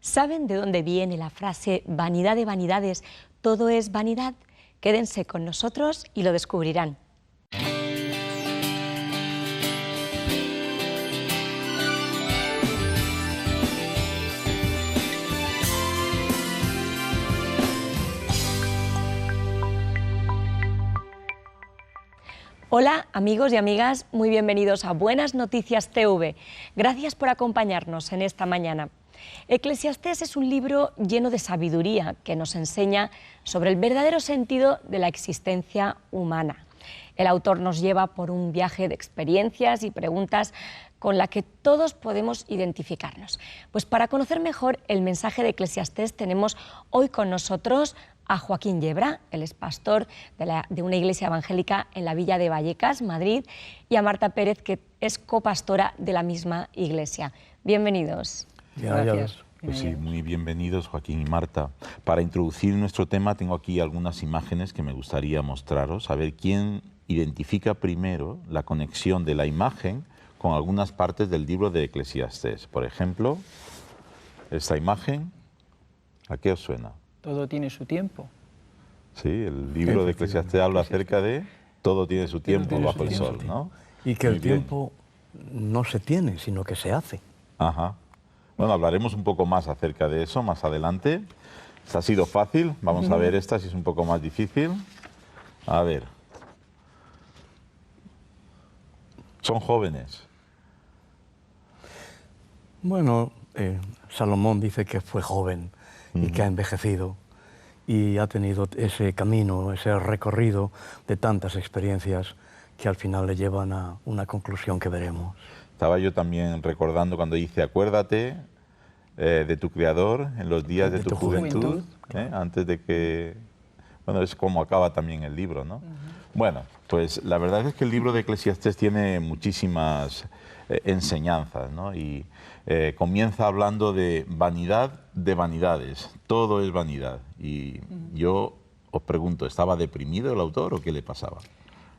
¿Saben de dónde viene la frase vanidad de vanidades, todo es vanidad? Quédense con nosotros y lo descubrirán. Hola amigos y amigas, muy bienvenidos a Buenas Noticias TV. Gracias por acompañarnos en esta mañana. Eclesiastés es un libro lleno de sabiduría que nos enseña sobre el verdadero sentido de la existencia humana. El autor nos lleva por un viaje de experiencias y preguntas con la que todos podemos identificarnos. Pues para conocer mejor el mensaje de Eclesiastés tenemos hoy con nosotros a Joaquín Yebra, él es pastor de una iglesia evangélica en la Villa de Vallecas, Madrid, y a Marta Pérez, que es copastora de la misma iglesia. Bienvenidos. Gracias. Pues sí, muy bienvenidos Joaquín y Marta. Para introducir nuestro tema tengo aquí algunas imágenes que me gustaría mostraros, a ver quién identifica primero la conexión de la imagen con algunas partes del libro de Eclesiastés. Por ejemplo, esta imagen, ¿a qué os suena? Todo tiene su tiempo. Sí, el libro de Eclesiastés habla acerca de todo tiene su tiempo bajo el sol, ¿no? Y que el tiempo no se tiene, sino que se hace. Ajá. Bueno, hablaremos un poco más acerca de eso más adelante. Esta ha sido fácil, vamos a ver esta si es un poco más difícil. A ver. Son jóvenes. Bueno, Salomón dice que fue joven y que ha envejecido y ha tenido ese camino, ese recorrido de tantas experiencias que al final le llevan a una conclusión que veremos. Estaba yo también recordando cuando dice, acuérdate de tu Creador en los días de tu juventud, antes de que... Bueno, es como acaba también el libro, ¿no? Bueno, pues la verdad es que el libro de Eclesiastés tiene muchísimas enseñanzas, ¿no? Y comienza hablando de vanidad de vanidades, todo es vanidad. Y yo os pregunto, ¿estaba deprimido el autor o qué le pasaba?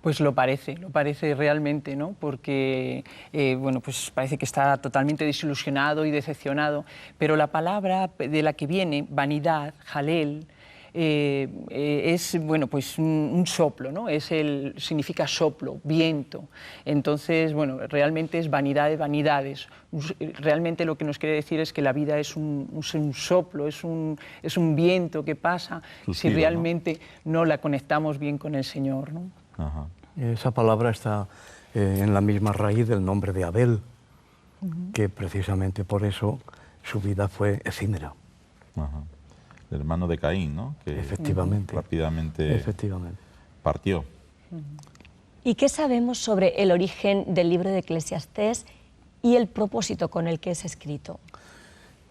Pues lo parece realmente, ¿no? Porque, bueno, pues parece que está totalmente desilusionado y decepcionado, pero la palabra de la que viene, vanidad, jalel, es, bueno, pues un soplo, ¿no? Significa soplo, viento. Entonces, bueno, realmente es vanidad de vanidades. Realmente lo que nos quiere decir es que la vida es un soplo, es un viento que pasa si realmente ¿no? La conectamos bien con el Señor, ¿no? Ajá. Esa palabra está en la misma raíz del nombre de Abel, que precisamente por eso su vida fue efímera. Ajá. El hermano de Caín, ¿no? Que efectivamente. Rápidamente partió. ¿Y qué sabemos sobre el origen del libro de Eclesiastés y el propósito con el que es escrito?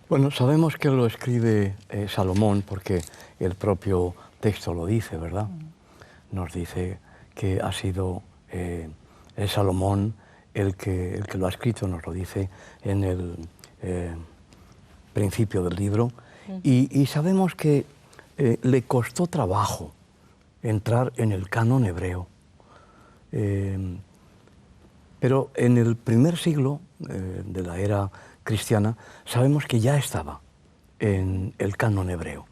Bueno, sabemos que lo escribe Salomón porque el propio texto lo dice, ¿verdad? Nos dice que ha sido Salomón el que lo ha escrito, nos lo dice en el principio del libro. Y sabemos que le costó trabajo entrar en el canon hebreo. Pero en el primer siglo de la era cristiana sabemos que ya estaba en el canon hebreo,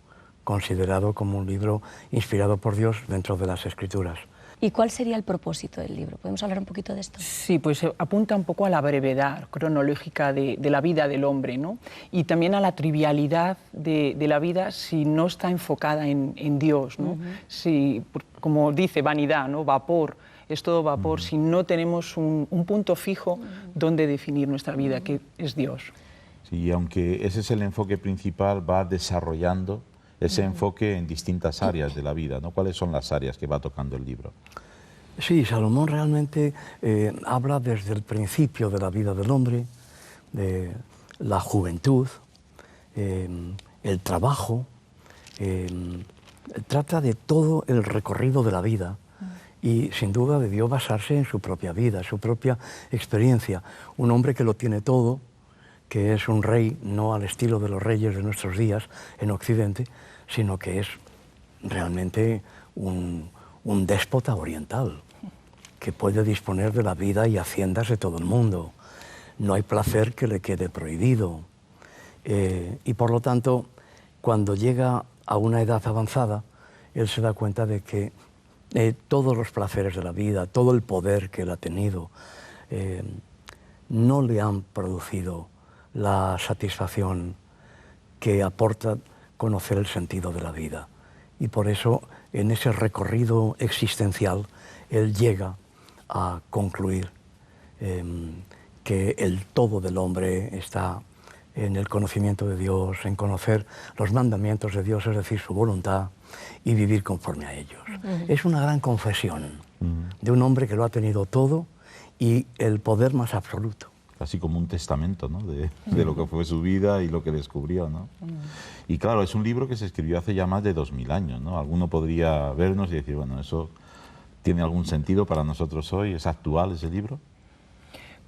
considerado como un libro inspirado por Dios dentro de las Escrituras. ¿Y cuál sería el propósito del libro? ¿Podemos hablar un poquito de esto? Sí, pues apunta un poco a la brevedad cronológica de la vida del hombre, ¿no? Y también a la trivialidad de la vida si no está enfocada en Dios, ¿no? Si, como dice, vanidad, ¿no? Vapor, es todo vapor, si no tenemos un punto fijo donde definir nuestra vida, que es Dios. Sí, aunque ese es el enfoque principal, va desarrollando ese enfoque en distintas áreas de la vida, ¿no? ¿Cuáles son las áreas que va tocando el libro? Sí, Salomón realmente habla desde el principio de la vida del hombre, de la juventud, el trabajo, trata de todo el recorrido de la vida y sin duda debió basarse en su propia vida, su propia experiencia. Un hombre que lo tiene todo, que es un rey no al estilo de los reyes de nuestros días en Occidente, sino que es realmente un déspota oriental, que puede disponer de la vida y haciendas de todo el mundo. No hay placer que le quede prohibido. Y por lo tanto, cuando llega a una edad avanzada, él se da cuenta de que todos los placeres de la vida, todo el poder que él ha tenido, no le han producido la satisfacción que aporta conocer el sentido de la vida. Y por eso, en ese recorrido existencial, él llega a concluir que el todo del hombre está en el conocimiento de Dios, en conocer los mandamientos de Dios, es decir, su voluntad, y vivir conforme a ellos. Es una gran confesión de un hombre que lo ha tenido todo y el poder más absoluto. Casi como un testamento, ¿no? de lo que fue su vida y lo que descubrió, ¿no? Y claro, es un libro que se escribió hace ya más de 2000 años, ¿no? Alguno podría vernos y decir, bueno, ¿eso tiene algún sentido para nosotros hoy? ¿Es actual ese libro?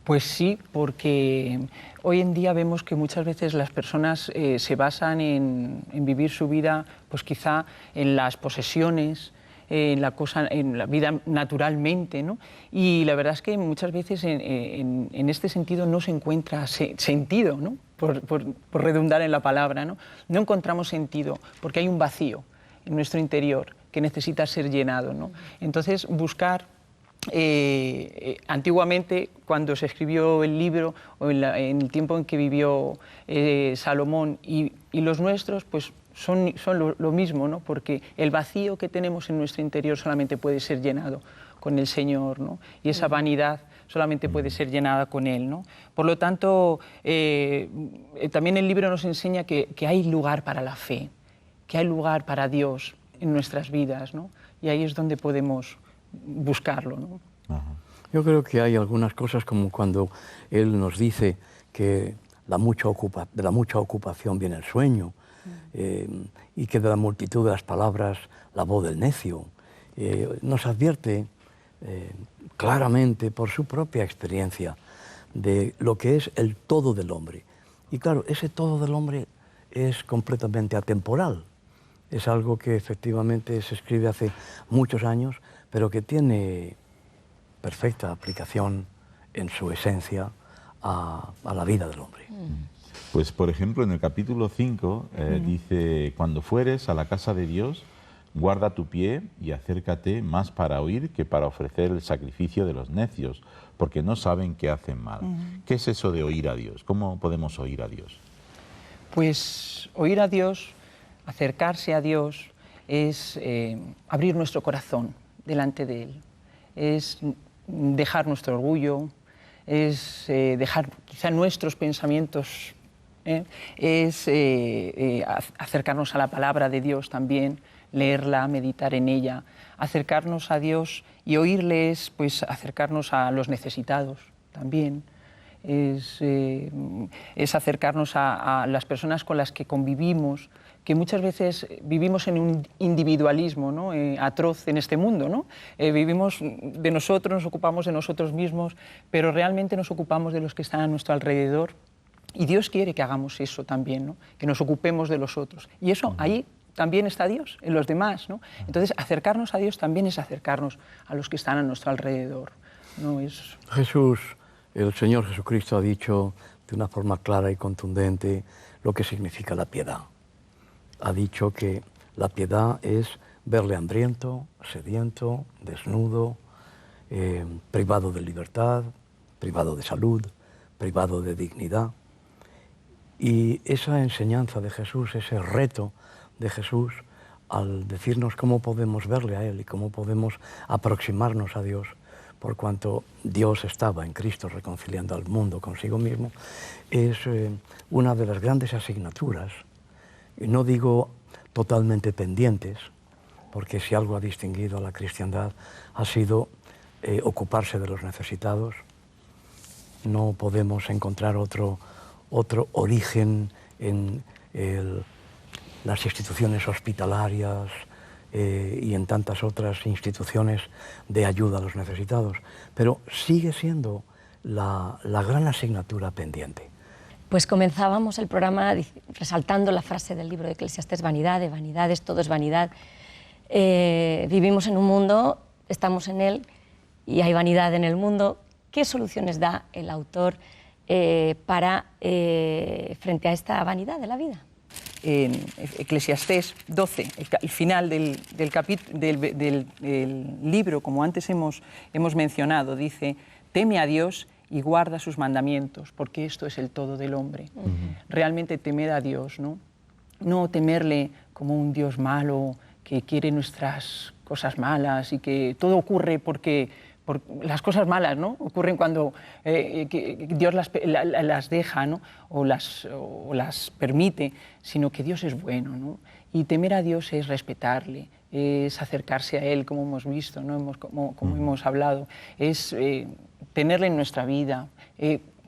Pues sí, porque hoy en día vemos que muchas veces las personas se basan en vivir su vida, pues quizá en las posesiones, en la vida naturalmente, ¿no? Y la verdad es que muchas veces en este sentido no se encuentra sentido, ¿no? Por redundar en la palabra, ¿no? No encontramos sentido porque hay un vacío en nuestro interior que necesita ser llenado, ¿no? Entonces buscar antiguamente, cuando se escribió el libro, o en el tiempo en que vivió Salomón y los nuestros, pues son lo mismo, ¿no? Porque el vacío que tenemos en nuestro interior solamente puede ser llenado con el Señor, ¿no? Y esa vanidad solamente puede ser llenada con Él, ¿no? Por lo tanto, también el libro nos enseña que hay lugar para la fe, que hay lugar para Dios en nuestras vidas, ¿no? Y ahí es donde podemos buscarlo, ¿no? Ajá. Yo creo que hay algunas cosas, como cuando él nos dice que de la mucha ocupación viene el sueño, y que de la multitud de las palabras la voz del necio. Nos advierte claramente por su propia experiencia de lo que es el todo del hombre. Y claro, ese todo del hombre es completamente atemporal. Es algo que efectivamente se escribe hace muchos años, pero que tiene perfecta aplicación en su esencia a la vida del hombre. Pues, por ejemplo, en el capítulo 5 dice, cuando fueres a la casa de Dios, guarda tu pie y acércate más para oír que para ofrecer el sacrificio de los necios, porque no saben que hacen mal. ¿Qué es eso de oír a Dios? ¿Cómo podemos oír a Dios? Pues oír a Dios, acercarse a Dios, es abrir nuestro corazón delante de Él, es dejar nuestro orgullo, es dejar quizá nuestros pensamientos, es acercarnos a la palabra de Dios también, leerla, meditar en ella, acercarnos a Dios y oírle es pues acercarnos a los necesitados también, es acercarnos a las personas con las que convivimos, que muchas veces vivimos en un individualismo, ¿no? Atroz en este mundo, ¿no? Vivimos de nosotros, nos ocupamos de nosotros mismos, pero realmente nos ocupamos de los que están a nuestro alrededor. Y Dios quiere que hagamos eso también, ¿no? Que nos ocupemos de los otros. Y eso, ahí también está Dios, en los demás, ¿no? Entonces, acercarnos a Dios también es acercarnos a los que están a nuestro alrededor, ¿no? Jesús, el Señor Jesucristo ha dicho de una forma clara y contundente lo que significa la piedad. Ha dicho que la piedad es verle hambriento, sediento, desnudo, privado de libertad, privado de salud, privado de dignidad. Y esa enseñanza de Jesús, ese reto de Jesús, al decirnos cómo podemos verle a Él y cómo podemos aproximarnos a Dios, por cuanto Dios estaba en Cristo reconciliando al mundo consigo mismo, es una de las grandes asignaturas. No digo totalmente pendientes, porque si algo ha distinguido a la cristiandad ha sido ocuparse de los necesitados. No podemos encontrar otro origen en las instituciones hospitalarias y en tantas otras instituciones de ayuda a los necesitados, pero sigue siendo la gran asignatura pendiente. Pues comenzábamos el programa resaltando la frase del libro de Eclesiastés, vanidad de vanidades, todo es vanidad. Vivimos en un mundo, estamos en él y hay vanidad en el mundo. ¿Qué soluciones da el autor frente a esta vanidad de la vida? En Eclesiastés 12, el final del libro, como antes hemos mencionado, dice: teme a Dios y guarda sus mandamientos, porque esto es el todo del hombre. Realmente temer a Dios, ¿no? No temerle como un Dios malo que quiere nuestras cosas malas y que todo ocurre porque las cosas malas, ¿no?, ocurren cuando que Dios las deja, ¿no?, o las permite, sino que Dios es bueno, ¿no? Y temer a Dios es respetarle, es acercarse a Él, como hemos visto, ¿no?, como hemos hablado, es tenerle en nuestra vida,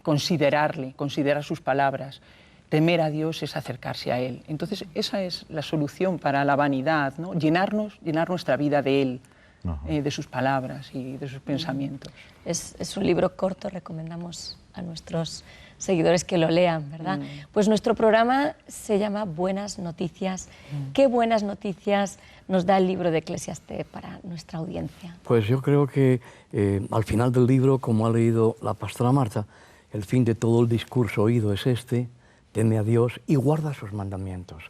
considerar sus palabras. Temer a Dios es acercarse a Él. Entonces, esa es la solución para la vanidad, ¿no? Llenar nuestra vida de Él, de sus palabras y de sus pensamientos. Es un libro corto, recomendamos a nuestros seguidores que lo lean, ¿verdad? Pues nuestro programa se llama Buenas Noticias. ¿Qué buenas noticias nos da el libro de Eclesiastés para nuestra audiencia? Pues yo creo que al final del libro, como ha leído la pastora Marta, el fin de todo el discurso oído es este: teme a Dios y guarda sus mandamientos.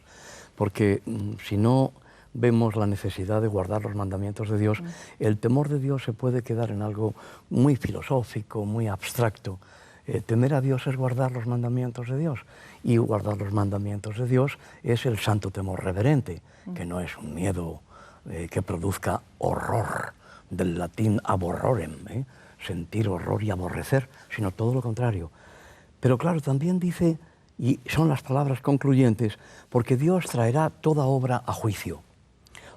Porque si no vemos la necesidad de guardar los mandamientos de Dios, el temor de Dios se puede quedar en algo muy filosófico, muy abstracto. Temer a Dios es guardar los mandamientos de Dios, y guardar los mandamientos de Dios es el santo temor reverente, que no es un miedo que produzca horror, del latín aborrorem, sentir horror y aborrecer, sino todo lo contrario. Pero claro, también dice, y son las palabras concluyentes, porque Dios traerá toda obra a juicio,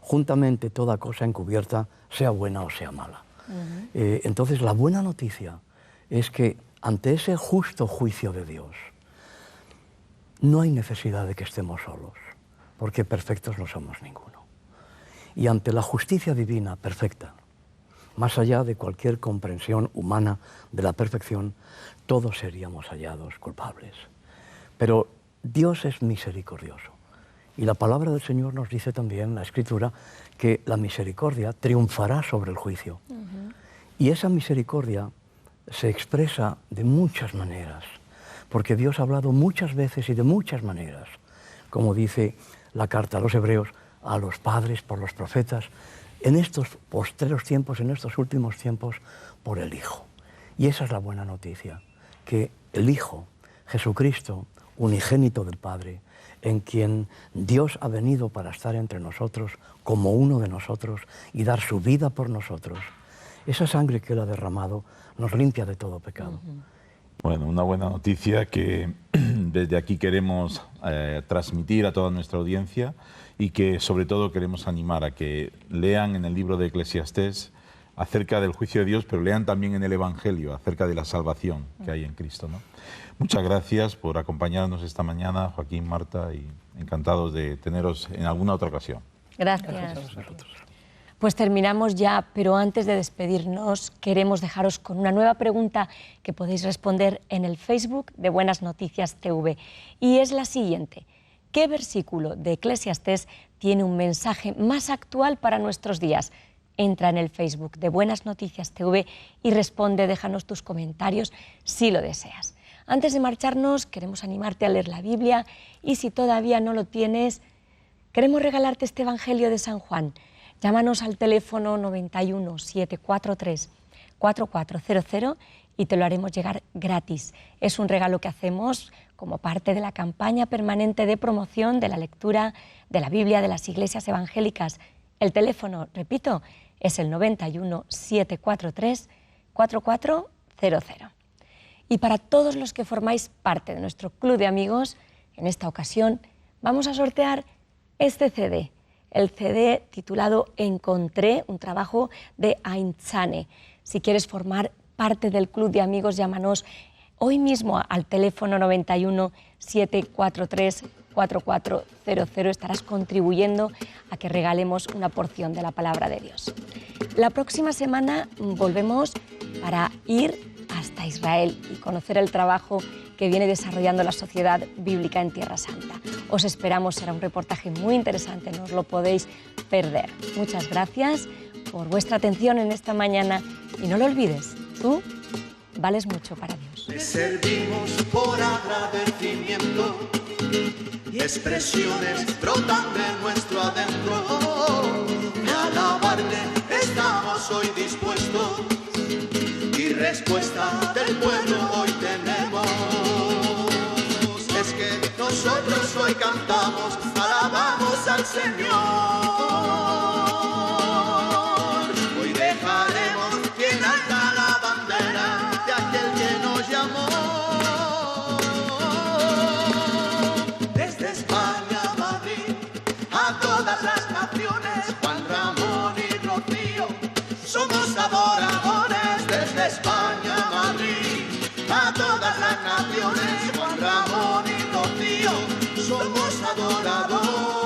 juntamente toda cosa encubierta, sea buena o sea mala. Entonces, la buena noticia es que ante ese justo juicio de Dios no hay necesidad de que estemos solos, porque perfectos no somos ninguno. Y ante la justicia divina perfecta, más allá de cualquier comprensión humana de la perfección, todos seríamos hallados culpables. Pero Dios es misericordioso. Y la palabra del Señor nos dice también, la Escritura, que la misericordia triunfará sobre el juicio. Y esa misericordia se expresa de muchas maneras, porque Dios ha hablado muchas veces y de muchas maneras, como dice la carta a los Hebreos, a los padres por los profetas, en estos postreros tiempos, en estos últimos tiempos, por el Hijo. Y esa es la buena noticia, que el Hijo, Jesucristo, unigénito del Padre, en quien Dios ha venido para estar entre nosotros como uno de nosotros y dar su vida por nosotros, esa sangre que Él ha derramado nos limpia de todo pecado. Bueno, una buena noticia que desde aquí queremos transmitir a toda nuestra audiencia, y que sobre todo queremos animar a que lean en el libro de Eclesiastés acerca del juicio de Dios, pero lean también en el Evangelio acerca de la salvación que hay en Cristo, ¿no? Muchas gracias por acompañarnos esta mañana, Joaquín, Marta, y encantados de teneros en alguna otra ocasión. Gracias. Pues terminamos ya, pero antes de despedirnos queremos dejaros con una nueva pregunta que podéis responder en el Facebook de Buenas Noticias TV. Y es la siguiente: ¿qué versículo de Eclesiastés tiene un mensaje más actual para nuestros días? Entra en el Facebook de Buenas Noticias TV y responde, déjanos tus comentarios si lo deseas. Antes de marcharnos, queremos animarte a leer la Biblia, y si todavía no lo tienes, queremos regalarte este Evangelio de San Juan. Llámanos al teléfono 91 743 4400 y te lo haremos llegar gratis. Es un regalo que hacemos como parte de la campaña permanente de promoción de la lectura de la Biblia de las iglesias evangélicas. El teléfono, repito, es el 91 743 4400. Y para todos los que formáis parte de nuestro club de amigos, en esta ocasión vamos a sortear este CD, el CD titulado Encontré, un trabajo de Aintzane. Si quieres formar parte del club de amigos, llámanos hoy mismo al teléfono 91 743 4400. Estarás contribuyendo a que regalemos una porción de la palabra de Dios. La próxima semana volvemos para ir hasta Israel y conocer el trabajo que viene desarrollando la Sociedad Bíblica en Tierra Santa. Os esperamos, será un reportaje muy interesante, no os lo podéis perder. Muchas gracias por vuestra atención en esta mañana y no lo olvides, tú vales mucho para Dios. Le servimos por agradecimiento y expresiones brotan de nuestro adentro. A alabarle estamos hoy dispuestos y respuesta del pueblo hoy tenemos. Es que nosotros hoy cantamos, alabamos al Señor. Hoy dejaremos bien alta la bandera de aquel que nos llamó. Desde España a Madrid, a todas las naciones, Juan Ramón y Rocío, somos adoradores. Desde España a Madrid, a todas las naciones, Juan Ramón y Rocío, somos adoradores.